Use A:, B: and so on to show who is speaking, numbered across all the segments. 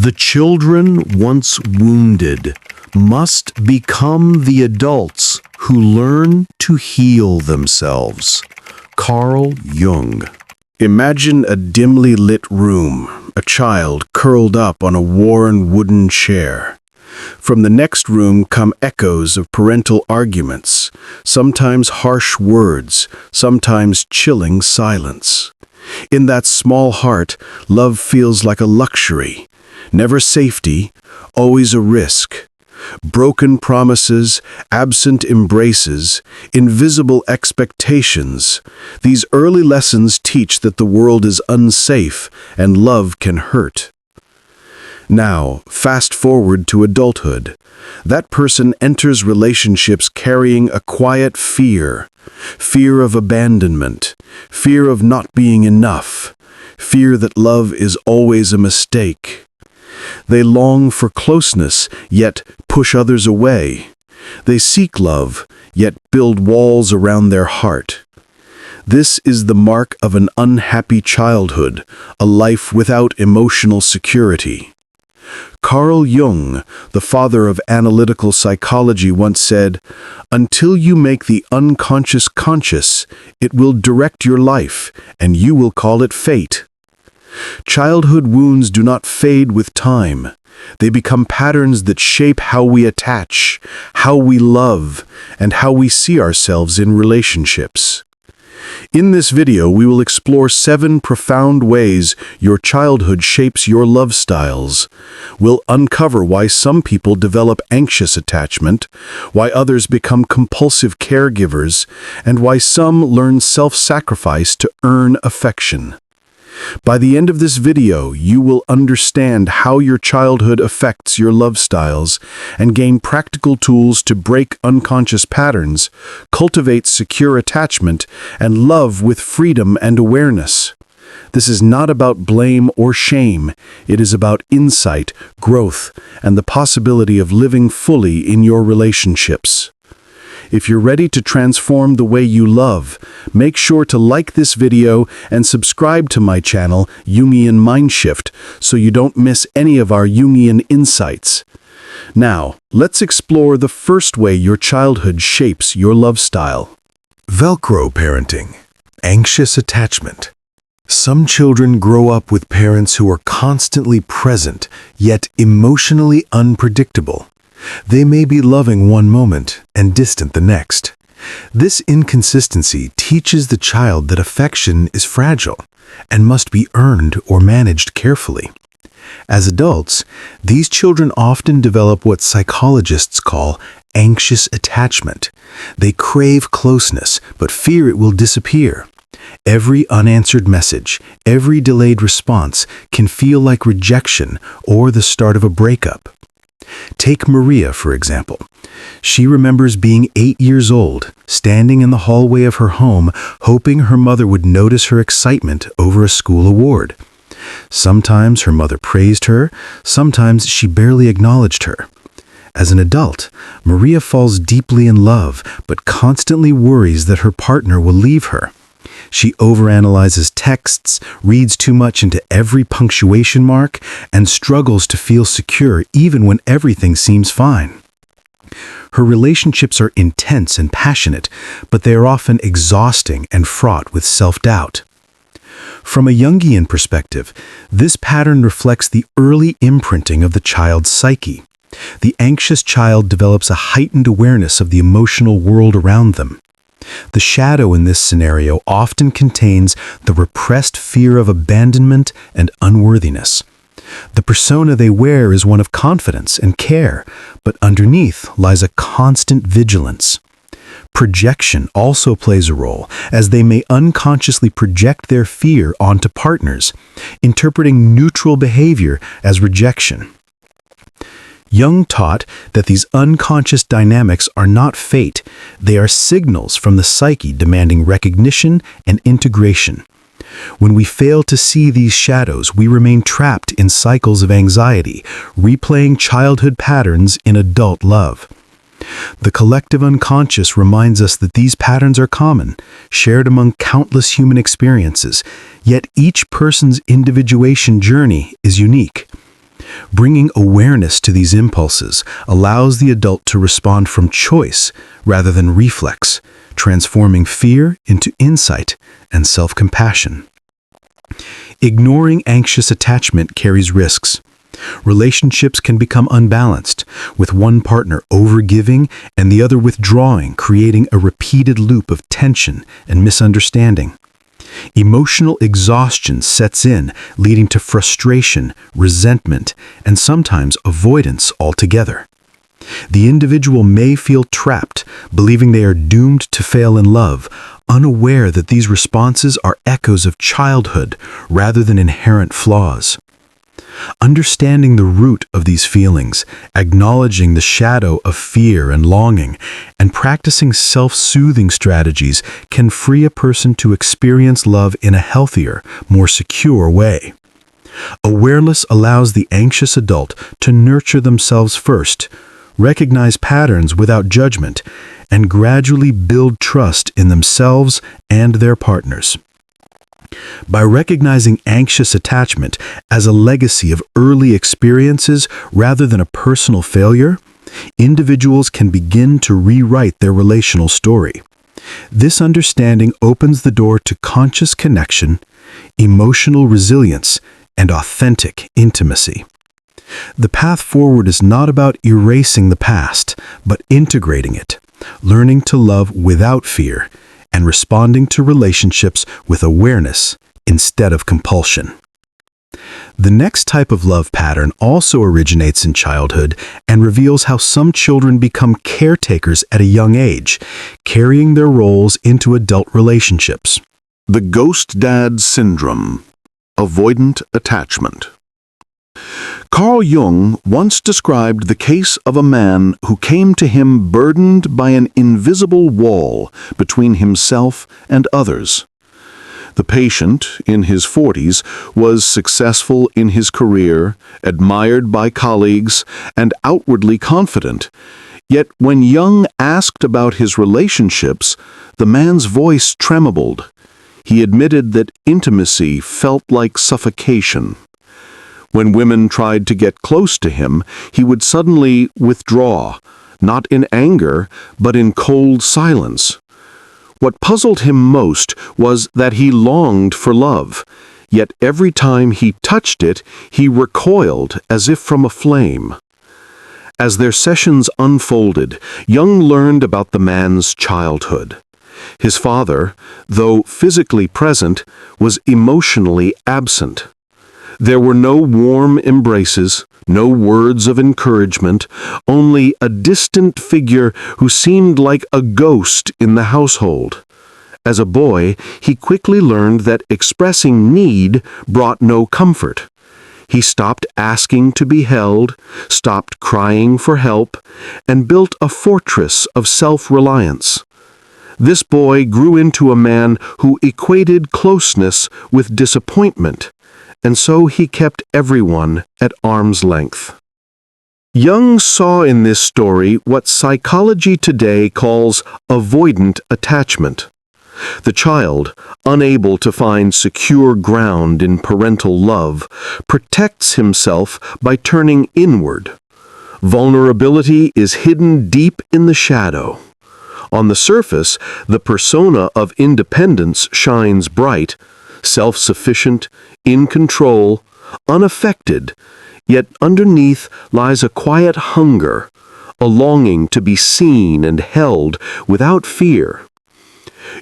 A: The children once wounded must become the adults who learn to heal themselves. Carl Jung. Imagine a dimly lit room, a child curled up on a worn wooden chair. From the next room come echoes of parental arguments, sometimes harsh words, sometimes chilling silence. In that small heart, love feels like a luxury, never safety, always a risk. Broken promises, absent embraces, invisible expectations. These early lessons teach that the world is unsafe and love can hurt. Now, fast forward to adulthood. That person enters relationships carrying a quiet fear. Fear of abandonment, fear of not being enough, fear that love is always a mistake. They long for closeness, yet push others away. They seek love, yet build walls around their heart. This is the mark of an unhappy childhood, a life without emotional security. Carl Jung, the father of analytical psychology, once said, "Until you make the unconscious conscious, it will direct your life, and you will call it fate." Childhood wounds do not fade with time. They become patterns that shape how we attach, how we love, and how we see ourselves in relationships. In this video, we will explore 7 profound ways your childhood shapes your love styles. We'll uncover why some people develop anxious attachment, why others become compulsive caregivers, and why some learn self-sacrifice to earn affection. By the end of this video, you will understand how your childhood affects your love styles and gain practical tools to break unconscious patterns, cultivate secure attachment, and love with freedom and awareness. This is not about blame or shame. It is about insight, growth, and the possibility of living fully in your relationships. If you're ready to transform the way you love, make sure to like this video and subscribe to my channel, Jungian Mind Shift, so you don't miss any of our Jungian insights. Now, let's explore the first way your childhood shapes your love style.
B: Velcro parenting. Anxious attachment. Some children grow up with parents who are constantly present, yet emotionally unpredictable. They may be loving one moment and distant the next. This inconsistency teaches the child that affection is fragile and must be earned or managed carefully. As adults, these children often develop what psychologists call anxious attachment. They crave closeness, but fear it will disappear. Every unanswered message, every delayed response can feel like rejection or the start of a breakup. Take Maria, for example. She remembers being 8 years old, standing in the hallway of her home, hoping her mother would notice her excitement over a school award. Sometimes her mother praised her, sometimes she barely acknowledged her. As an adult, Maria falls deeply in love, but constantly worries that her partner will leave her. She overanalyzes texts, reads too much into every punctuation mark, and struggles to feel secure even when everything seems fine. Her relationships are intense and passionate, but they are often exhausting and fraught with self-doubt. From a Jungian perspective, this pattern reflects the early imprinting of the child's psyche. The anxious child develops a heightened awareness of the emotional world around them. The shadow in this scenario often contains the repressed fear of abandonment and unworthiness. The persona they wear is one of confidence and care, but underneath lies a constant vigilance. Projection also plays a role, as they may unconsciously project their fear onto partners, interpreting neutral behavior as rejection. Jung taught that these unconscious dynamics are not fate, they are signals from the psyche demanding recognition and integration. When we fail to see these shadows, we remain trapped in cycles of anxiety, replaying childhood patterns in adult love. The collective unconscious reminds us that these patterns are common, shared among countless human experiences, yet each person's individuation journey is unique. Bringing awareness to these impulses allows the adult to respond from choice rather than reflex, transforming fear into insight and self-compassion. Ignoring anxious attachment carries risks. Relationships can become unbalanced, with one partner overgiving and the other withdrawing, creating a repeated loop of tension and misunderstanding. Emotional exhaustion sets in, leading to frustration, resentment, and sometimes avoidance altogether. The individual may feel trapped, believing they are doomed to fail in love, unaware that these responses are echoes of childhood rather than inherent flaws. Understanding the root of these feelings, acknowledging the shadow of fear and longing, and practicing self-soothing strategies can free a person to experience love in a healthier, more secure way. Awareness allows the anxious adult to nurture themselves first, recognize patterns without judgment, and gradually build trust in themselves and their partners. By recognizing anxious attachment as a legacy of early experiences rather than a personal failure, individuals can begin to rewrite their relational story. This understanding opens the door to conscious connection, emotional resilience, and authentic intimacy. The path forward is not about erasing the past, but integrating it, learning to love without fear, and responding to relationships with awareness instead of compulsion. The next type of love pattern also originates in childhood and reveals how some children become caretakers at a young age, carrying their roles into adult relationships.
A: The ghost dad syndrome. Avoidant attachment. Carl Jung once described the case of a man who came to him burdened by an invisible wall between himself and others. The patient, in his 40s, was successful in his career, admired by colleagues, and outwardly confident. Yet when Jung asked about his relationships, the man's voice trembled. He admitted that intimacy felt like suffocation. When women tried to get close to him, he would suddenly withdraw, not in anger, but in cold silence. What puzzled him most was that he longed for love, yet every time he touched it, he recoiled as if from a flame. As their sessions unfolded, Jung learned about the man's childhood. His father, though physically present, was emotionally absent. There were no warm embraces, no words of encouragement, only a distant figure who seemed like a ghost in the household. As a boy, he quickly learned that expressing need brought no comfort. He stopped asking to be held, stopped crying for help, and built a fortress of self-reliance. This boy grew into a man who equated closeness with disappointment, and so he kept everyone at arm's length. Jung saw in this story what psychology today calls avoidant attachment. The child, unable to find secure ground in parental love, protects himself by turning inward. Vulnerability is hidden deep in the shadow. On the surface, the persona of independence shines bright, self-sufficient, in control, unaffected, yet underneath lies a quiet hunger, a longing to be seen and held without fear.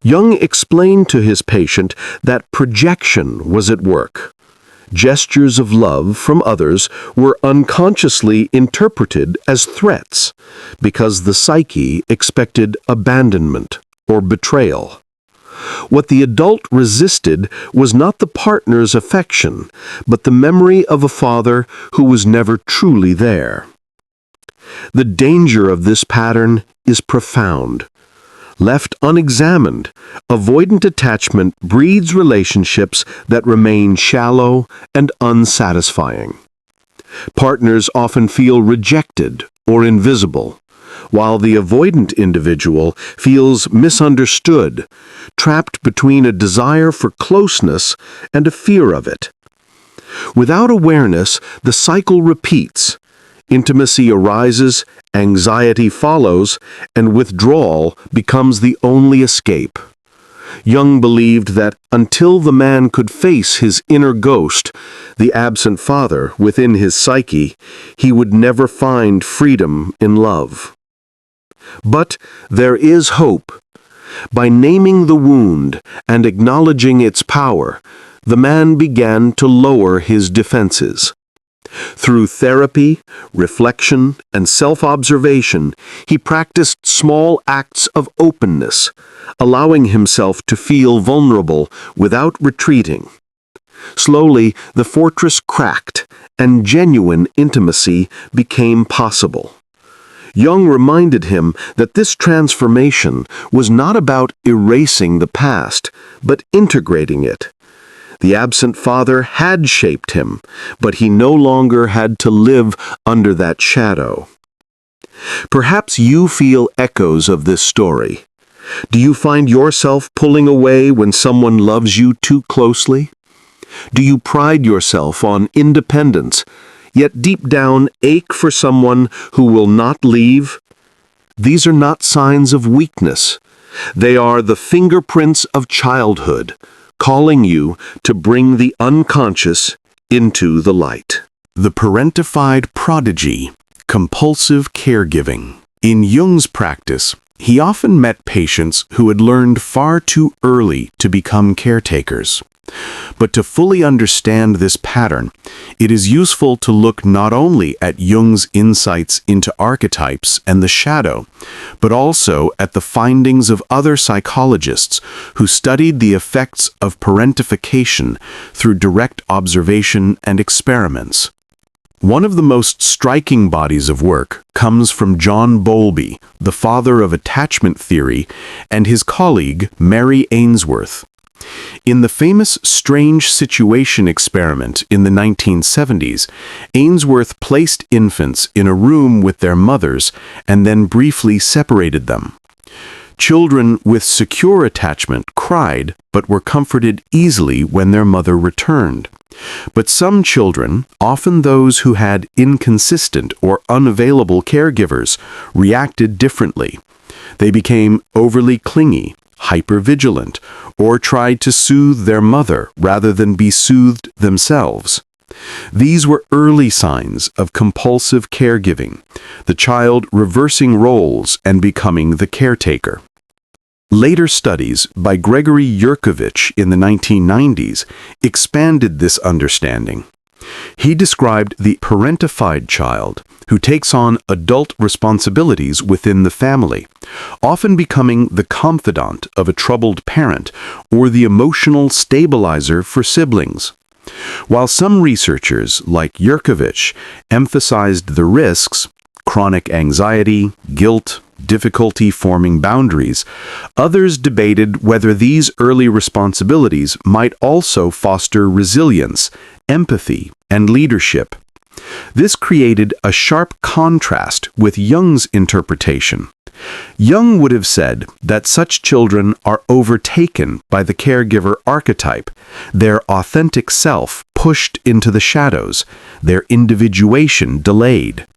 A: Jung explained to his patient that projection was at work. Gestures of love from others were unconsciously interpreted as threats because the psyche expected abandonment or betrayal. What the adult resisted was not the partner's affection, but the memory of a father who was never truly there. The danger of this pattern is profound. Left unexamined, avoidant attachment breeds relationships that remain shallow and unsatisfying. Partners often feel rejected or invisible, while the avoidant individual feels misunderstood, trapped between a desire for closeness and a fear of it. Without awareness, the cycle repeats. Intimacy arises, anxiety follows, and withdrawal becomes the only escape. Jung believed that until the man could face his inner ghost, the absent father within his psyche, he would never find freedom in love. But there is hope. By naming the wound and acknowledging its power, the man began to lower his defenses. Through therapy, reflection, and self-observation, he practiced small acts of openness, allowing himself to feel vulnerable without retreating. Slowly, the fortress cracked, and genuine intimacy became possible. Jung reminded him that this transformation was not about erasing the past, but integrating it. The absent father had shaped him, but he no longer had to live under that shadow. Perhaps you feel echoes of this story. Do you find yourself pulling away when someone loves you too closely? Do you pride yourself on independence, yet deep down ache for someone who will not leave? These are not signs of weakness. They are the fingerprints of childhood, calling you to bring the unconscious into the light.
B: The Parentified Prodigy, Compulsive Caregiving. In Jung's practice, he often met patients who had learned far too early to become caretakers. But to fully understand this pattern, it is useful to look not only at Jung's insights into archetypes and the shadow, but also at the findings of other psychologists who studied the effects of parentification through direct observation and experiments. One of the most striking bodies of work comes from John Bowlby, the father of attachment theory, and his colleague Mary Ainsworth. In the famous strange situation experiment in the 1970s, Ainsworth placed infants in a room with their mothers and then briefly separated them. Children with secure attachment cried but were comforted easily when their mother returned. But some children, often those who had inconsistent or unavailable caregivers, reacted differently. They became overly clingy, hypervigilant, or tried to soothe their mother rather than be soothed themselves. These were early signs of compulsive caregiving, the child reversing roles and becoming the caretaker. Later studies by Gregory Yurkovich in the 1990s expanded this understanding. He described the parentified child who takes on adult responsibilities within the family, often becoming the confidant of a troubled parent or the emotional stabilizer for siblings. While some researchers, like Yurkovich, emphasized the risks, chronic anxiety, guilt, difficulty forming boundaries, others debated whether these early responsibilities might also foster resilience, empathy, and leadership. This created a sharp contrast with Jung's interpretation. Jung would have said that such children are overtaken by the caregiver archetype, their authentic self pushed into the shadows, their individuation delayed.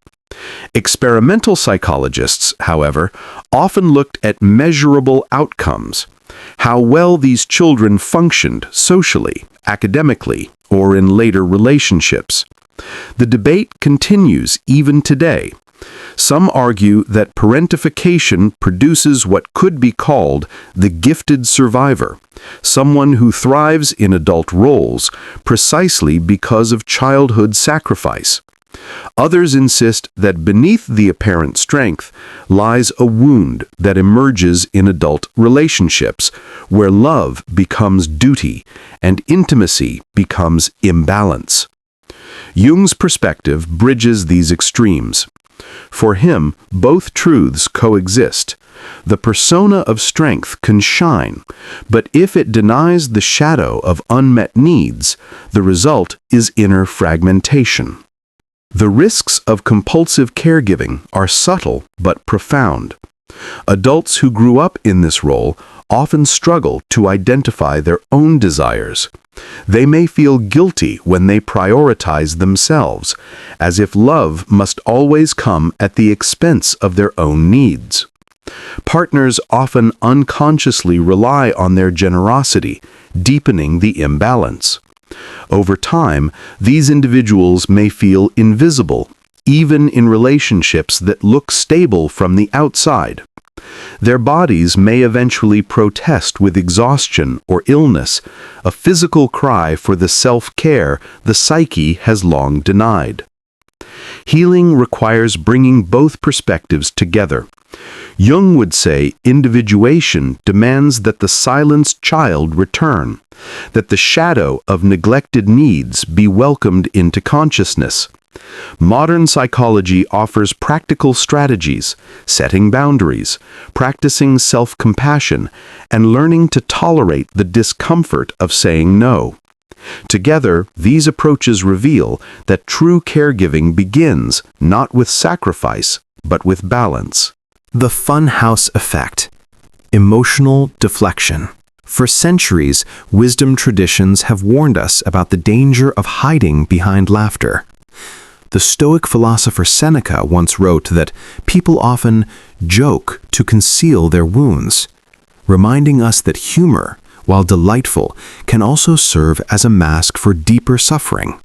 B: Experimental psychologists, however, often looked at measurable outcomes, how well these children functioned socially, academically, or in later relationships. The debate continues even today. Some argue that parentification produces what could be called the gifted survivor, someone who thrives in adult roles precisely because of childhood sacrifice. Others insist that beneath the apparent strength lies a wound that emerges in adult relationships, where love becomes duty and intimacy becomes imbalance. Jung's perspective bridges these extremes. For him, both truths coexist. The persona of strength can shine, but if it denies the shadow of unmet needs, the result is inner fragmentation. The risks of compulsive caregiving are subtle but profound.
A: Adults who grew up in this role often struggle to identify their own desires. They may feel guilty when they prioritize themselves, as if love must always come at the expense of their own needs. Partners often unconsciously rely on their generosity, deepening the imbalance. Over time, these individuals may feel invisible, even in relationships that look stable from the outside. Their bodies may eventually protest with exhaustion or illness, a physical cry for the self-care the psyche has long denied. Healing requires bringing both perspectives together. Jung would say individuation demands that the silenced child return, that the shadow of neglected needs be welcomed into consciousness. Modern psychology offers practical strategies, setting boundaries, practicing self-compassion, and learning to tolerate the discomfort of saying no. Together, these approaches reveal that true caregiving begins not with sacrifice, but with balance.
C: The funhouse effect. Emotional deflection. For centuries, wisdom traditions have warned us about the danger of hiding behind laughter. The Stoic philosopher Seneca once wrote that people often joke to conceal their wounds, reminding us that humor, while delightful, can also serve as a mask for deeper suffering.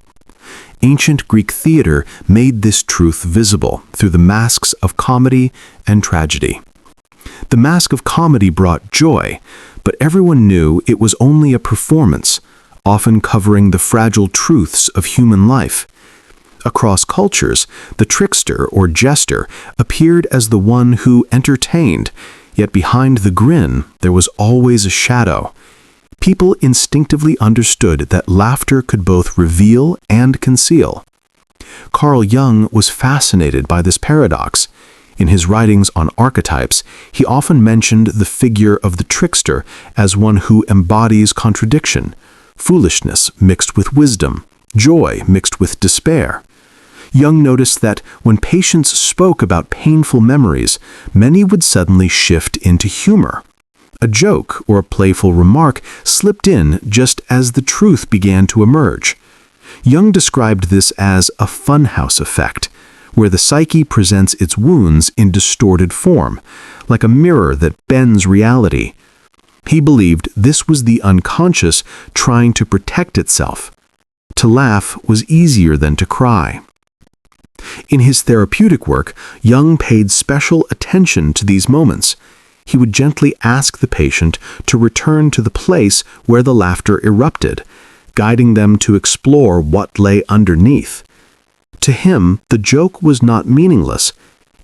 C: Ancient Greek theater made this truth visible through the masks of comedy and tragedy. The mask of comedy brought joy, but everyone knew it was only a performance, often covering the fragile truths of human life. Across cultures, the trickster or jester appeared as the one who entertained, yet behind the grin there was always a shadow. People instinctively understood that laughter could both reveal and conceal. Carl Jung was fascinated by this paradox. In his writings on archetypes, he often mentioned the figure of the trickster as one who embodies contradiction, foolishness mixed with wisdom, joy mixed with despair. Jung noticed that when patients spoke about painful memories, many would suddenly shift into humor. A joke or a playful remark slipped in just as the truth began to emerge. Jung described this as a funhouse effect, where the psyche presents its wounds in distorted form, like a mirror that bends reality. He believed this was the unconscious trying to protect itself. To laugh was easier than to cry. In his therapeutic work, Jung paid special attention to these moments. He would gently ask the patient to return to the place where the laughter erupted, guiding them to explore what lay underneath. To him, the joke was not meaningless.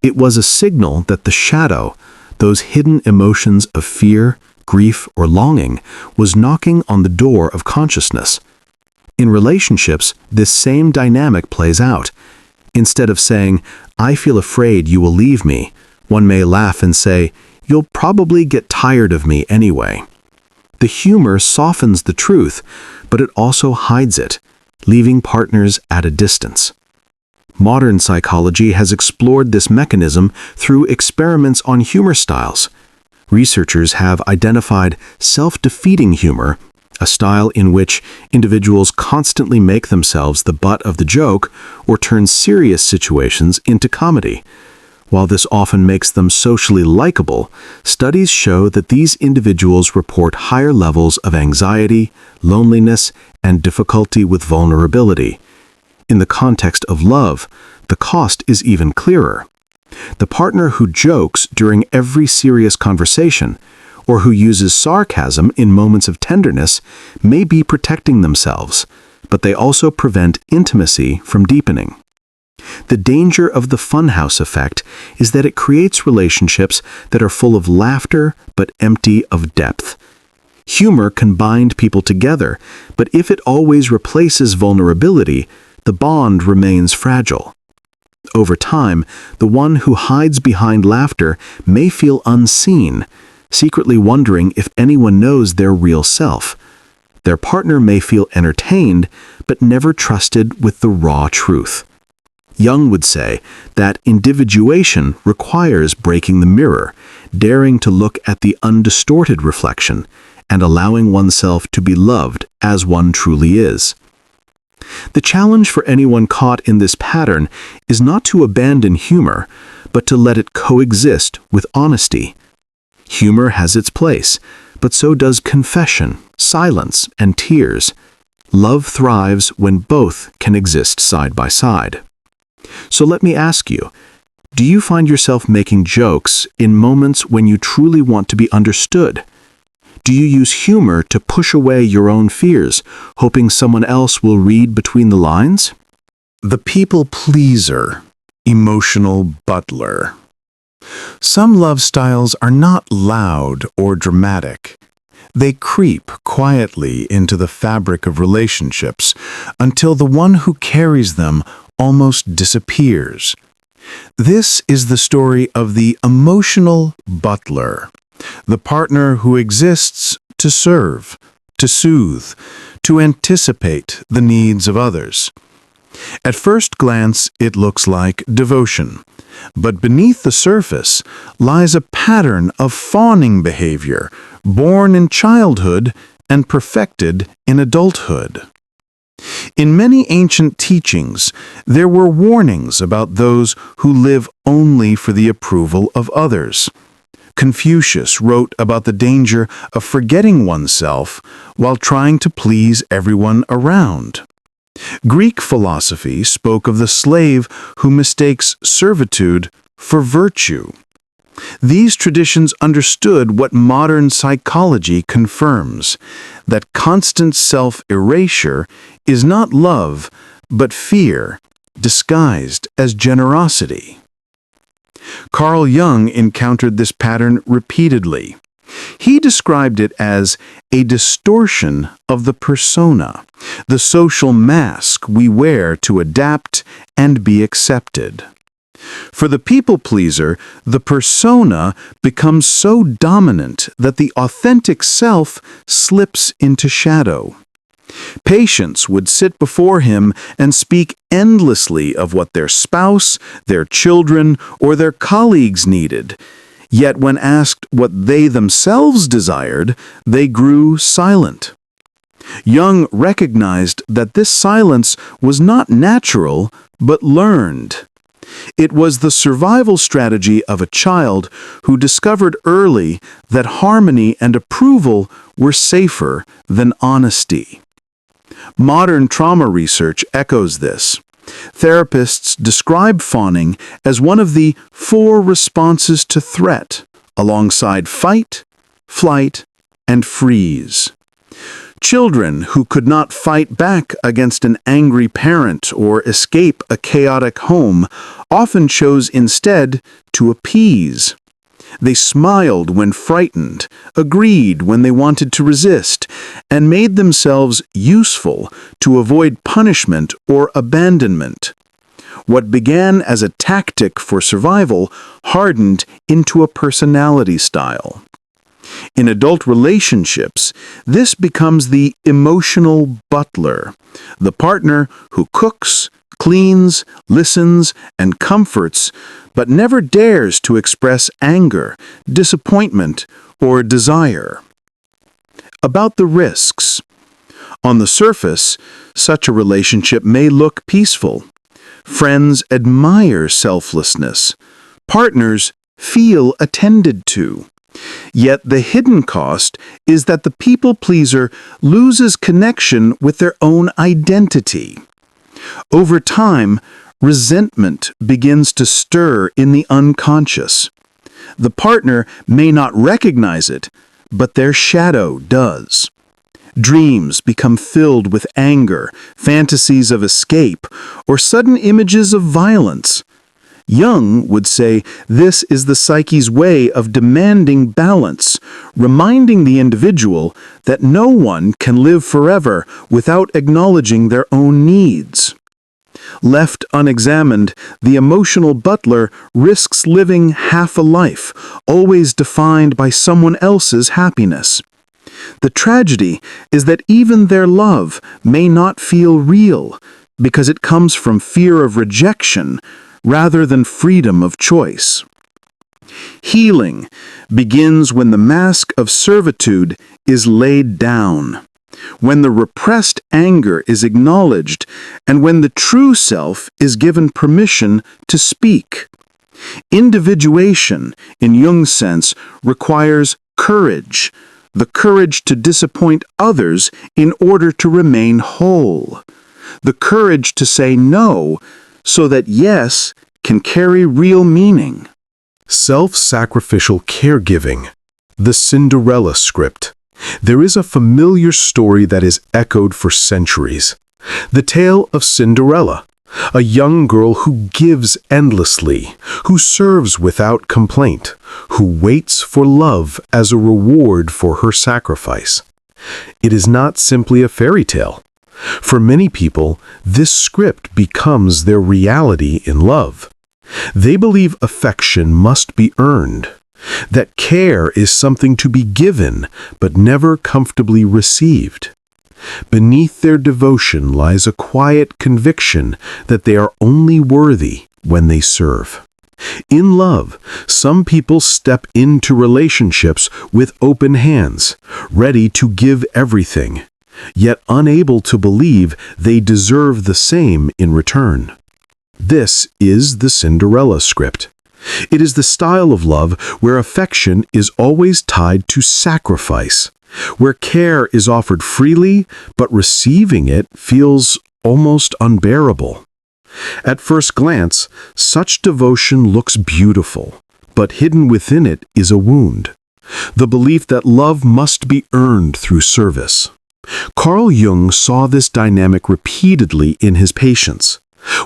C: It was a signal that the shadow, those hidden emotions of fear, grief, or longing, was knocking on the door of consciousness. In relationships, this same dynamic plays out. Instead of saying, "I feel afraid you will leave me," one may laugh and say, "You'll probably get tired of me anyway." The humor softens the truth, but it also hides it, leaving partners at a distance. Modern psychology has explored this mechanism through experiments on humor styles. Researchers have identified self-defeating humor, a style in which individuals constantly make themselves the butt of the joke or turn serious situations into comedy. While this often makes them socially likable, studies show that these individuals report higher levels of anxiety, loneliness, and difficulty with vulnerability. In the context of love, the cost is even clearer. The partner who jokes during every serious conversation, or who uses sarcasm in moments of tenderness, may be protecting themselves, but they also prevent intimacy from deepening. The danger of the funhouse effect is that it creates relationships that are full of laughter but empty of depth. Humor can bind people together, but if it always replaces vulnerability, the bond remains fragile. Over time, the one who hides behind laughter may feel unseen, secretly wondering if anyone knows their real self. Their partner may feel entertained, but never trusted with the raw truth. Jung would say that individuation requires breaking the mirror, daring to look at the undistorted reflection, and allowing oneself to be loved as one truly is. The challenge for anyone caught in this pattern is not to abandon humor, but to let it coexist with honesty. Humor has its place, but so does confession, silence, and tears. Love thrives when both can exist side by side. So let me ask you, do you find yourself making jokes in moments when you truly want to be understood? Do you use humor to push away your own fears, hoping someone else will read between the lines?
A: The people pleaser, emotional butler. Some love styles are not loud or dramatic. They creep quietly into the fabric of relationships until the one who carries them almost disappears. This is the story of the emotional butler, the partner who exists to serve, to soothe, to anticipate the needs of others. At first glance, it looks like devotion, but beneath the surface lies a pattern of fawning behavior, born in childhood and perfected in adulthood. In many ancient teachings, there were warnings about those who live only for the approval of others. Confucius wrote about the danger of forgetting oneself while trying to please everyone around. Greek philosophy spoke of the slave who mistakes servitude for virtue. These traditions understood what modern psychology confirms, that constant self-erasure is not love, but fear, disguised as generosity. Carl Jung encountered this pattern repeatedly. He described it as a distortion of the persona, the social mask we wear to adapt and be accepted. For the people pleaser, the persona becomes so dominant that the authentic self slips into shadow. Patients would sit before him and speak endlessly of what their spouse, their children, or their colleagues needed. Yet when asked what they themselves desired, they grew silent. Jung recognized that this silence was not natural, but learned. It was the survival strategy of a child who discovered early that harmony and approval were safer than honesty. Modern trauma research echoes this. Therapists describe fawning as one of the 4 responses to threat, alongside fight, flight, and freeze. Children who could not fight back against an angry parent or escape a chaotic home often chose instead to appease. They smiled when frightened, agreed when they wanted to resist, and made themselves useful to avoid punishment or abandonment. What began as a tactic for survival hardened into a personality style. In adult relationships, this becomes the emotional butler, the partner who cooks, cleans, listens, and comforts, but never dares to express anger, disappointment, or desire. About the risks. On the surface, such a relationship may look peaceful. Friends admire selflessness. Partners feel attended to. Yet the hidden cost is that the people pleaser loses connection with their own identity. Over time, resentment begins to stir in the unconscious. The partner may not recognize it, but their shadow does. Dreams become filled with anger, fantasies of escape, or sudden images of violence. Jung would say this is the psyche's way of demanding balance, reminding the individual that no one can live forever without acknowledging their own needs. Left unexamined, the emotional butler risks living half a life, always defined by someone else's happiness. The tragedy is that even their love may not feel real, because it comes from fear of rejection rather than freedom of choice. Healing begins when the mask of servitude is laid down, when the repressed anger is acknowledged, and when the true self is given permission to speak. Individuation, in Jung's sense, requires courage, the courage to disappoint others in order to remain whole, the courage to say no so that yes can carry real meaning.
B: Self-sacrificial caregiving, the Cinderella script. There is a familiar story that is echoed for centuries. The tale of Cinderella, a young girl who gives endlessly, who serves without complaint, who waits for love as a reward for her sacrifice. It is not simply a fairy tale. For many people, this script becomes their reality in love. They believe affection must be earned, that care is something to be given but never comfortably received. Beneath their devotion lies a quiet conviction that they are only worthy when they serve. In love, some people step into relationships with open hands, ready to give everything, yet unable to believe they deserve the same in return. This is the Cinderella script. It is the style of love where affection is always tied to sacrifice, where care is offered freely, but receiving it feels almost unbearable. At first glance, such devotion looks beautiful, but hidden within it is a wound, the belief that love must be earned through service. Carl Jung saw this dynamic repeatedly in his patients.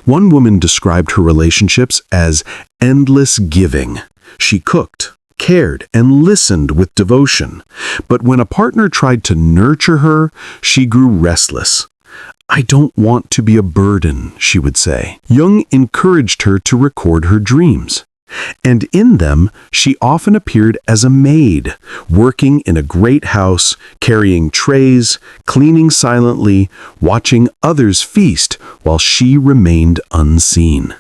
B: One woman described her relationships as endless giving. She cooked, cared, and listened with devotion. But when a partner tried to nurture her, she grew restless. "I don't want to be a burden," she would say. Jung encouraged her to record her dreams. And in them, she often appeared as a maid, working in a great house, carrying trays, cleaning silently, watching others feast while she remained unseen.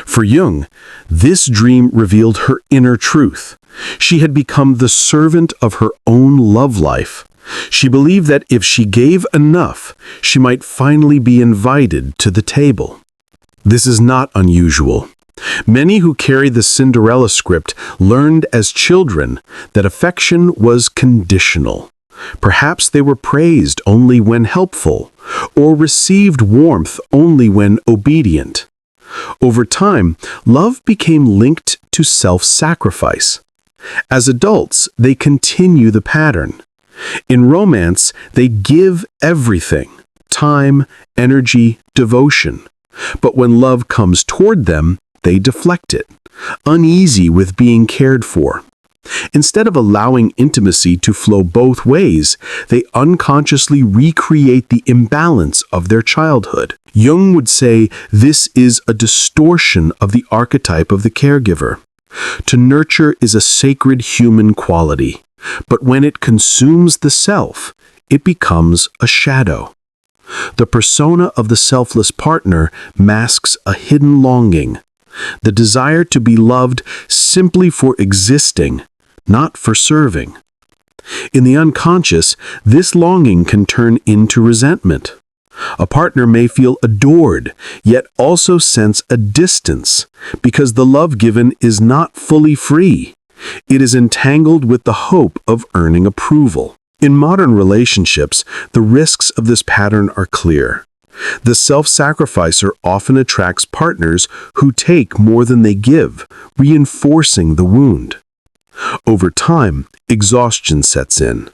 B: For Jung, this dream revealed her inner truth. She had become the servant of her own love life. She believed that if she gave enough, she might finally be invited to the table. This is not unusual. Many who carry the Cinderella script learned as children that affection was conditional. Perhaps they were praised only when helpful, or received warmth only when obedient. Over time, love became linked to self-sacrifice. As adults, they continue the pattern. In romance, they give everything: time, energy, devotion. But when love comes toward them, they deflect it, uneasy with being cared for. Instead of allowing intimacy to flow both ways, they unconsciously recreate the imbalance of their childhood. Jung would say this is a distortion of the archetype of the caregiver. To nurture is a sacred human quality, but when it consumes the self, it becomes a shadow. The persona of the selfless partner masks a hidden longing, the desire to be loved simply for existing, not for serving. In the unconscious, this longing can turn into resentment. A partner may feel adored, yet also sense a distance, because the love given is not fully free. It is entangled with the hope of earning approval. In modern relationships, the risks of this pattern are clear. The self-sacrificer often attracts partners who take more than they give, reinforcing the wound. Over time, exhaustion sets in.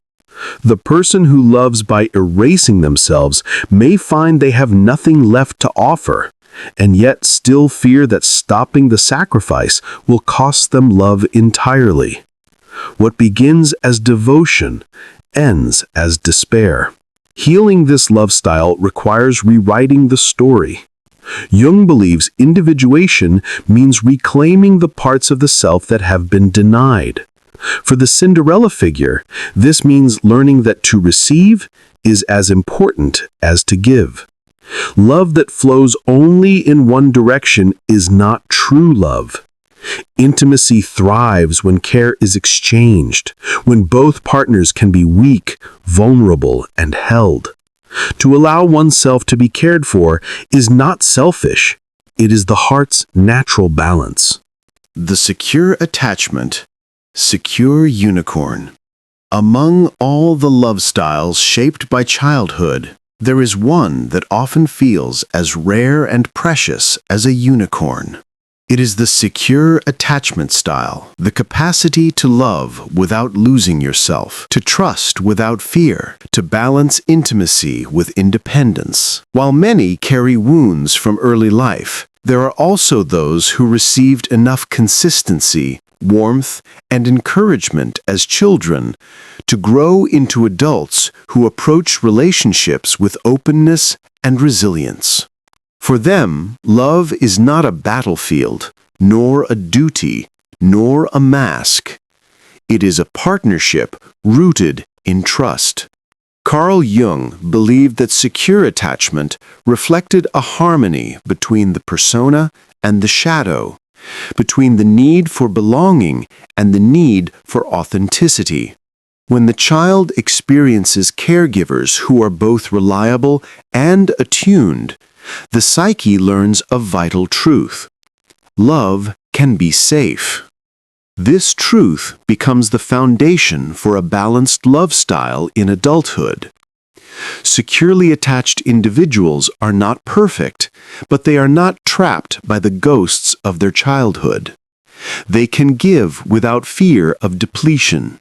B: The person who loves by erasing themselves may find they have nothing left to offer, and yet still fear that stopping the sacrifice will cost them love entirely. What begins as devotion ends as despair. Healing this love style requires rewriting the story. Jung believes individuation means reclaiming the parts of the self that have been denied. For the Cinderella figure, this means learning that to receive is as important as to give.
A: Love that flows only in one direction is not true love. Intimacy thrives when care is exchanged, when both partners can be weak, vulnerable, and held. To allow oneself to be cared for is not selfish. It is the heart's natural balance.
C: The secure attachment, secure unicorn. Among all the love styles shaped by childhood, there is one that often feels as rare and precious as a unicorn. It is the secure attachment style, the capacity to love without losing yourself, to trust without fear, to balance intimacy with independence. While many carry wounds from early life, there are also those who received enough consistency, warmth, and encouragement as children to grow into adults who approach relationships with openness and resilience. For them, love is not a battlefield, nor a duty, nor a mask. It is a partnership rooted in trust. Carl Jung believed that secure attachment reflected a harmony between the persona and the shadow, between the need for belonging and the need for authenticity. When the child experiences caregivers who are both reliable and attuned, the psyche learns a vital truth. Love can be safe. This truth becomes the foundation for a balanced love style in adulthood. Securely attached individuals are not perfect, but they are not trapped by the ghosts of their childhood. They can give without fear of depletion,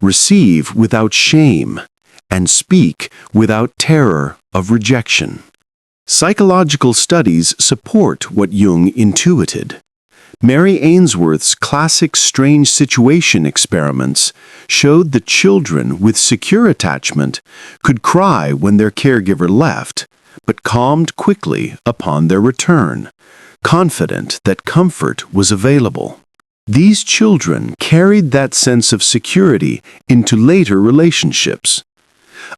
C: receive without shame, and speak without terror of rejection. Psychological studies support what Jung intuited. Mary Ainsworth's classic strange situation experiments showed that children with secure attachment could cry when their caregiver left, but calmed quickly upon their return, confident that comfort was available. These children carried that sense of security into later relationships.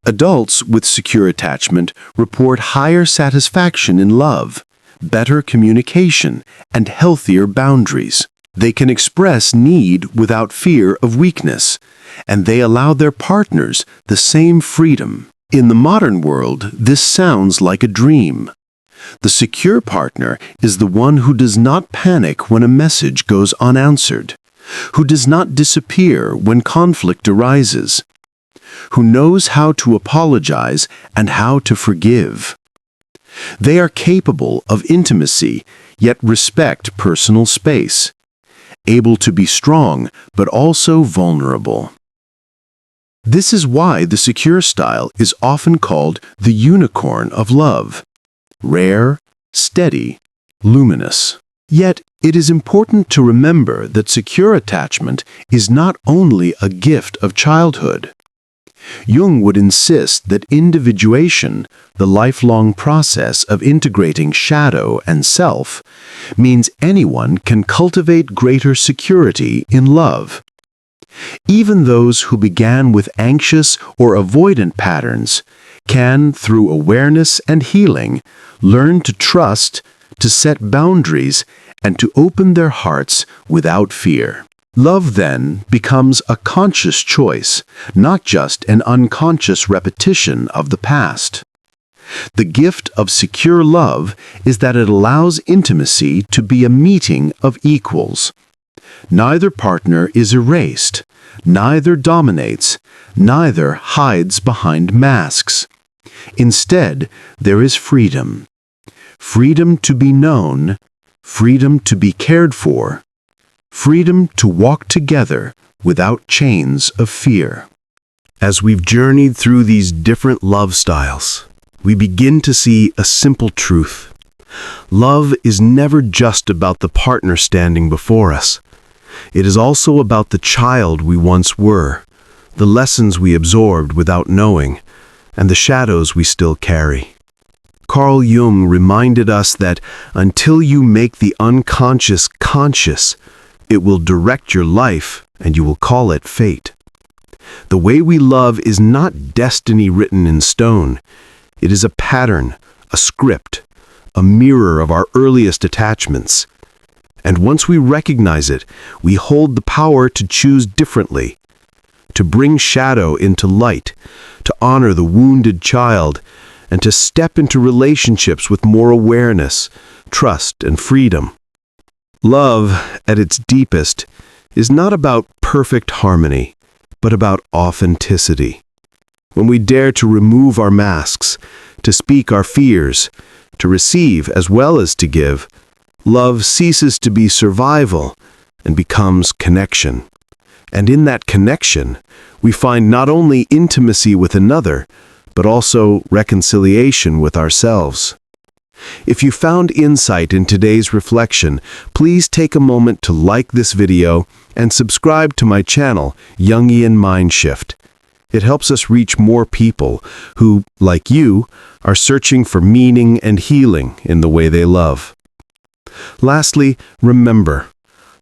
C: Adults with secure attachment report higher satisfaction in love, better communication, and healthier boundaries. They can express need without fear of weakness, and they allow their partners the same freedom. In the modern world, this sounds like a dream. The secure partner is the one who does not panic when a message goes unanswered, who does not disappear when conflict arises, who knows how to apologize and how to forgive. They are capable of intimacy, yet respect personal space, able to be strong but also vulnerable. This is why the secure style is often called the unicorn of love. Rare, steady, luminous. Yet, it is important to remember that secure attachment is not only a gift of childhood. Jung would insist that individuation, the lifelong process of integrating shadow and self, means anyone can cultivate greater security in love. Even those who began with anxious or avoidant patterns can, through awareness and healing, learn to trust, to set boundaries, and to open their hearts without fear. Love, then, becomes a conscious choice, not just an unconscious repetition of the past. The gift of secure love is that it allows intimacy to be a meeting of equals. Neither partner is erased, neither dominates, neither hides behind masks. Instead, there is freedom. Freedom to be known, freedom to be cared for, freedom to walk together without chains of fear. As we've journeyed through these different love styles, we begin to see a simple truth. Love is never just about the partner standing before us. It is also about the child we once were, the lessons we absorbed without knowing, and the shadows we still carry. Carl Jung reminded us that until you make the unconscious conscious, it will direct your life and you will call it fate. The way we love is not destiny written in stone. It is a pattern,
A: a script, a mirror of our earliest attachments. And once we recognize it, we hold the power to choose differently, to bring shadow into light, to honor the wounded child, and to step into relationships with more awareness, trust, and freedom. Love, at its deepest, is not about perfect harmony, but about authenticity. When we dare to remove our masks, to speak our fears, to receive as well as to give, love ceases to be survival and becomes connection. And in that connection, we find not only intimacy with another, but also reconciliation with ourselves. If you found insight in today's reflection, please take a moment to like this video and subscribe to my channel, Jungian Mind Shift. It helps us reach more people who, like you, are searching for meaning and healing in the way they love. Lastly, remember,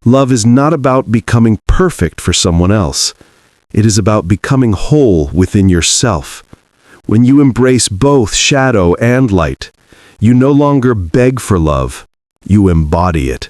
A: love is not about becoming perfect for someone else. It is about becoming whole within yourself. When you embrace both shadow and light, you no longer beg for love, you embody it.